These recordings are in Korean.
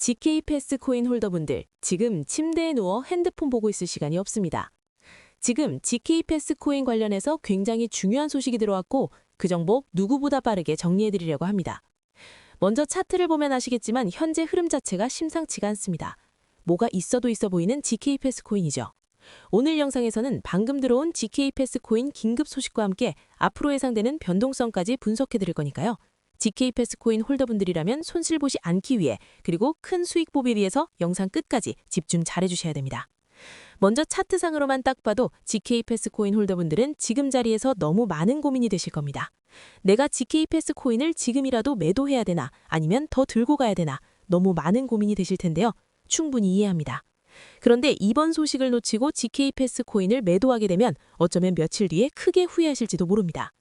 GK 패스 코인 홀더분들, 지금 침대에 누워 핸드폰 보고 있을 시간이 없습니다. 지금 GK 패스 코인 관련해서 굉장히 중요한 소식이 들어왔고 그 정보 누구보다 빠르게 정리해드리려고 합니다. 먼저 차트를 보면 아시겠지만 현재 흐름 자체가 심상치가 않습니다. 뭐가 있어도 있어 보이는 GK 패스 코인이죠. 오늘 영상에서는 방금 들어온 GK 패스 코인 긴급 소식과 함께 앞으로 예상되는 변동성까지 분석해드릴 거니까요. GK 패스 코인 홀더분들이라면 손실 보지 않기 위해 그리고 큰 수익 보기 위해서 영상 끝까지 집중 잘해주셔야 됩니다. 먼저 차트상으로만 딱 봐도 GK 패스 코인 홀더분들은 지금 자리에서 너무 많은 고민이 되실 겁니다. 내가 GK 패스 코인을 지금이라도 매도해야 되나 아니면 더 들고 가야 되나 너무 많은 고민이 되실 텐데요. 충분히 이해합니다. 그런데 이번 소식을 놓치고 GK 패스 코인을 매도하게 되면 어쩌면 며칠 뒤에 크게 후회하실지도 모릅니다.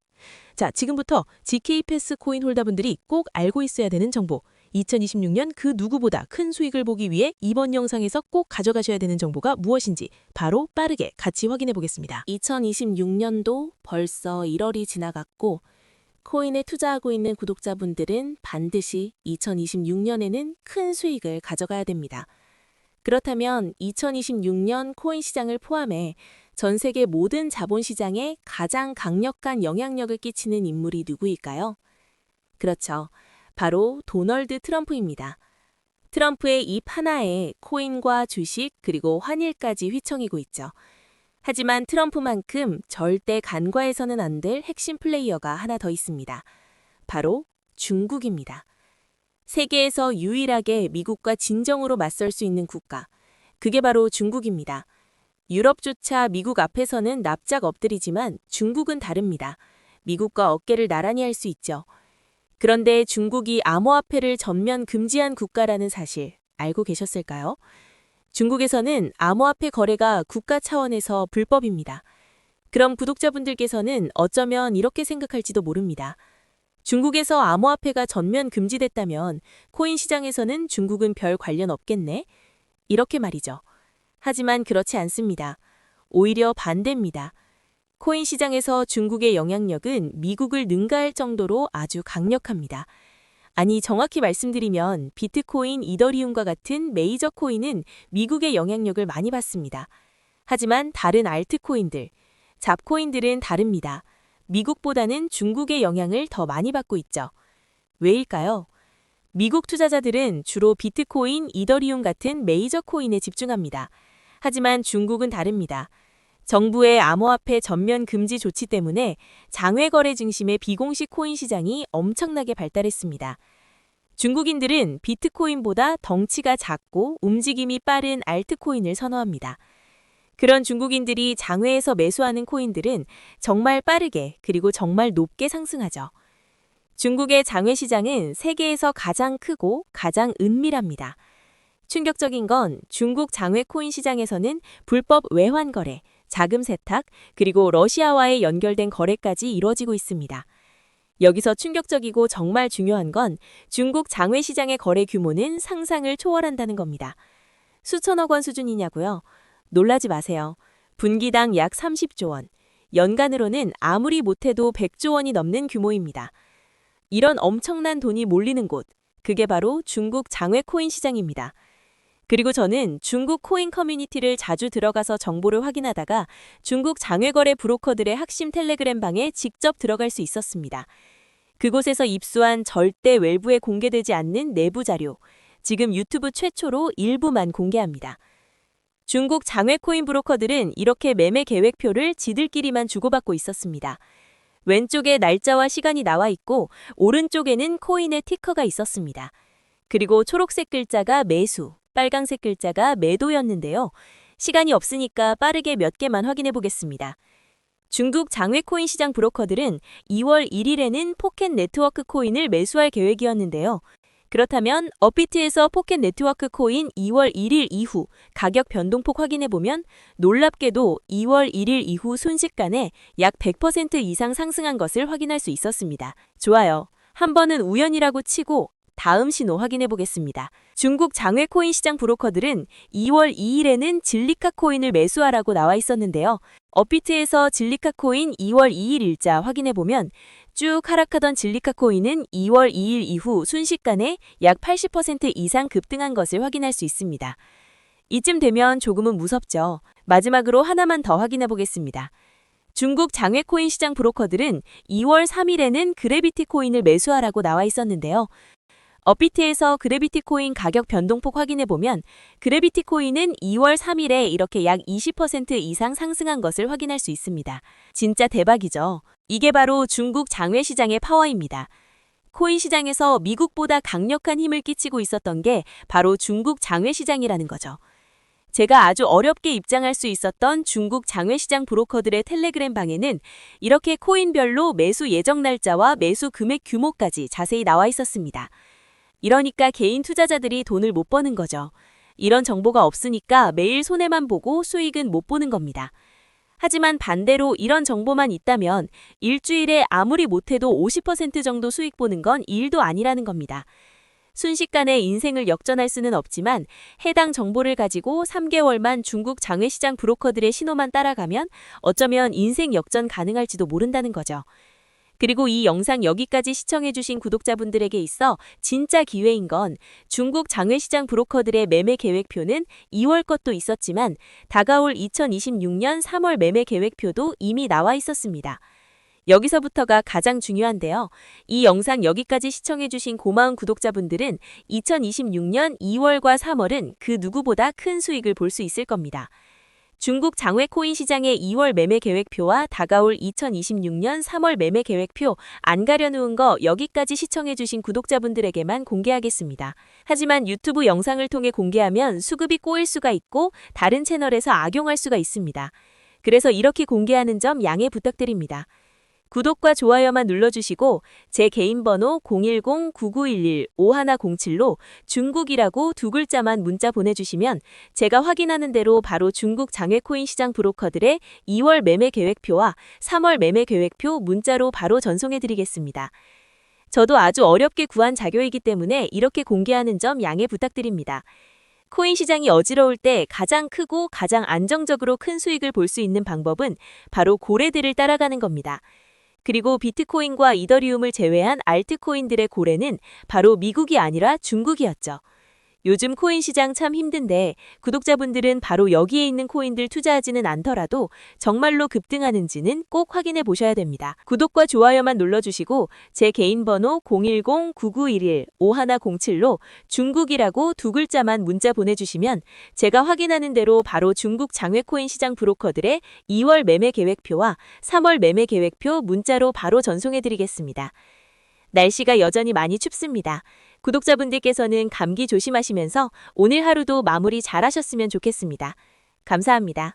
자, 지금부터 GK 패스 코인 홀더분들이 꼭 알고 있어야 되는 정보, 2026년 그 누구보다 큰 수익을 보기 위해 이번 영상에서 꼭 가져가셔야 되는 정보가 무엇인지 바로 빠르게 같이 확인해 보겠습니다. 2026년도 벌써 1월이 지나갔고 코인에 투자하고 있는 구독자분들은 반드시 2026년에는 큰 수익을 가져가야 됩니다. 그렇다면 2026년 코인 시장을 포함해 전 세계 모든 자본시장에 가장 강력한 영향력을 끼치는 인물이 누구일까요? 그렇죠. 바로 도널드 트럼프입니다. 트럼프의 입 하나에 코인과 주식 그리고 환율까지 휘청이고 있죠. 하지만 트럼프만큼 절대 간과해서는 안 될 핵심 플레이어가 하나 더 있습니다. 바로 중국입니다. 세계에서 유일하게 미국과 진정으로 맞설 수 있는 국가, 그게 바로 중국입니다. 유럽조차 미국 앞에서는 납작 엎드리지만 중국은 다릅니다. 미국과 어깨를 나란히 할 수 있죠. 그런데 중국이 암호화폐를 전면 금지한 국가라는 사실 알고 계셨을까요? 중국에서는 암호화폐 거래가 국가 차원에서 불법입니다. 그럼 구독자분들께서는 어쩌면 이렇게 생각할지도 모릅니다. 중국에서 암호화폐가 전면 금지됐다면 코인 시장에서는 중국은 별 관련 없겠네? 이렇게 말이죠. 하지만 그렇지 않습니다. 오히려 반대입니다. 코인 시장에서 중국의 영향력은 미국을 능가할 정도로 아주 강력합니다. 아니, 정확히 말씀드리면 비트코인, 이더리움과 같은 메이저 코인은 미국의 영향력을 많이 받습니다. 하지만 다른 알트코인들, 잡코인들은 다릅니다. 미국보다는 중국의 영향을 더 많이 받고 있죠. 왜일까요? 미국 투자자들은 주로 비트코인, 이더리움 같은 메이저 코인에 집중합니다. 하지만 중국은 다릅니다. 정부의 암호화폐 전면 금지 조치 때문에 장외 거래 중심의 비공식 코인 시장이 엄청나게 발달했습니다. 중국인들은 비트코인보다 덩치가 작고 움직임이 빠른 알트코인을 선호합니다. 그런 중국인들이 장외에서 매수하는 코인들은 정말 빠르게 그리고 정말 높게 상승하죠. 중국의 장외 시장은 세계에서 가장 크고 가장 은밀합니다. 충격적인 건 중국 장외 코인 시장에서는 불법 외환 거래, 자금 세탁, 그리고 러시아와의 연결된 거래까지 이루어지고 있습니다. 여기서 충격적이고 정말 중요한 건 중국 장외 시장의 거래 규모는 상상을 초월한다는 겁니다. 수천억 원 수준이냐고요? 놀라지 마세요. 분기당 약 30조 원, 연간으로는 아무리 못해도 100조 원이 넘는 규모입니다. 이런 엄청난 돈이 몰리는 곳, 그게 바로 중국 장외 코인 시장입니다. 그리고 저는 중국 코인 커뮤니티를 자주 들어가서 정보를 확인하다가 중국 장외거래 브로커들의 핵심 텔레그램 방에 직접 들어갈 수 있었습니다. 그곳에서 입수한 절대 외부에 공개되지 않는 내부 자료, 지금 유튜브 최초로 일부만 공개합니다. 중국 장외 코인 브로커들은 이렇게 매매 계획표를 지들끼리만 주고받고 있었습니다. 왼쪽에 날짜와 시간이 나와 있고 오른쪽에는 코인의 티커가 있었습니다. 그리고 초록색 글자가 매수, 빨강색 글자가 매도였는데요. 시간이 없으니까 빠르게 몇 개만 확인해 보겠습니다. 중국 장외 코인 시장 브로커들은 2월 1일에는 포켓 네트워크 코인을 매수할 계획이었는데요. 그렇다면 업비트에서 포켓 네트워크 코인 2월 1일 이후 가격 변동폭 확인해 보면 놀랍게도 2월 1일 이후 순식간에 약 100% 이상 상승한 것을 확인할 수 있었습니다. 좋아요. 한 번은 우연이라고 치고 다음 신호 확인해 보겠습니다. 중국 장외 코인 시장 브로커들은 2월 2일에는 진리카 코인을 매수하라고 나와 있었는데요. 업비트에서 진리카 코인 2월 2일 일자 확인해보면 쭉 하락하던 진리카 코인은 2월 2일 이후 순식간에 약 80% 이상 급등한 것을 확인할 수 있습니다. 이쯤 되면 조금은 무섭죠. 마지막으로 하나만 더 확인해보겠습니다. 중국 장외 코인 시장 브로커들은 2월 3일에는 그래비티 코인을 매수하라고 나와 있었는데요. 업비트에서 그래비티 코인 가격 변동폭 확인해보면 그래비티 코인은 2월 3일에 이렇게 약 20% 이상 상승한 것을 확인할 수 있습니다. 진짜 대박이죠. 이게 바로 중국 장외 시장의 파워입니다. 코인 시장에서 미국보다 강력한 힘을 끼치고 있었던 게 바로 중국 장외 시장이라는 거죠. 제가 아주 어렵게 입장할 수 있었던 중국 장외 시장 브로커들의 텔레그램 방에는 이렇게 코인별로 매수 예정 날짜와 매수 금액 규모까지 자세히 나와 있었습니다. 이러니까 개인 투자자들이 돈을 못 버는 거죠. 이런 정보가 없으니까 매일 손해만 보고 수익은 못 보는 겁니다. 하지만 반대로 이런 정보만 있다면 일주일에 아무리 못해도 50% 정도 수익 보는 건 일도 아니라는 겁니다. 순식간에 인생을 역전할 수는 없지만 해당 정보를 가지고 3개월만 중국 장외시장 브로커들의 신호만 따라가면 어쩌면 인생 역전 가능할지도 모른다는 거죠. 그리고 이 영상 여기까지 시청해주신 구독자분들에게 있어 진짜 기회인 건 중국 장외시장 브로커들의 매매 계획표는 2월 것도 있었지만 다가올 2026년 3월 매매 계획표도 이미 나와 있었습니다. 여기서부터가 가장 중요한데요. 이 영상 여기까지 시청해주신 고마운 구독자분들은 2026년 2월과 3월은 그 누구보다 큰 수익을 볼 수 있을 겁니다. 중국 장외 코인 시장의 2월 매매 계획표와 다가올 2026년 3월 매매 계획표 안 가려놓은 거 여기까지 시청해주신 구독자분들에게만 공개하겠습니다. 하지만 유튜브 영상을 통해 공개하면 수급이 꼬일 수가 있고 다른 채널에서 악용할 수가 있습니다. 그래서 이렇게 공개하는 점 양해 부탁드립니다. 구독과 좋아요만 눌러주시고 제 개인 번호 010-9911-5107로 중국이라고 두 글자만 문자 보내주시면 제가 확인하는 대로 바로 중국 장외코인 시장 브로커들의 2월 매매 계획표와 3월 매매 계획표 문자로 바로 전송해드리겠습니다. 저도 아주 어렵게 구한 자료이기 때문에 이렇게 공개하는 점 양해 부탁드립니다. 코인 시장이 어지러울 때 가장 크고 가장 안정적으로 큰 수익을 볼 수 있는 방법은 바로 고래들을 따라가는 겁니다. 그리고 비트코인과 이더리움을 제외한 알트코인들의 고래는 바로 미국이 아니라 중국이었죠. 요즘 코인 시장 참 힘든데 구독자분들은 바로 여기에 있는 코인들 투자하지는 않더라도 정말로 급등하는지는 꼭 확인해 보셔야 됩니다. 구독과 좋아요만 눌러주시고 제 개인 번호 010-9911-5107로 중국이라고 두 글자만 문자 보내주시면 제가 확인하는 대로 바로 중국 장외코인 시장 브로커들의 2월 매매 계획표와 3월 매매 계획표 문자로 바로 전송해드리겠습니다. 날씨가 여전히 많이 춥습니다. 구독자분들께서는 감기 조심하시면서 오늘 하루도 마무리 잘 하셨으면 좋겠습니다. 감사합니다.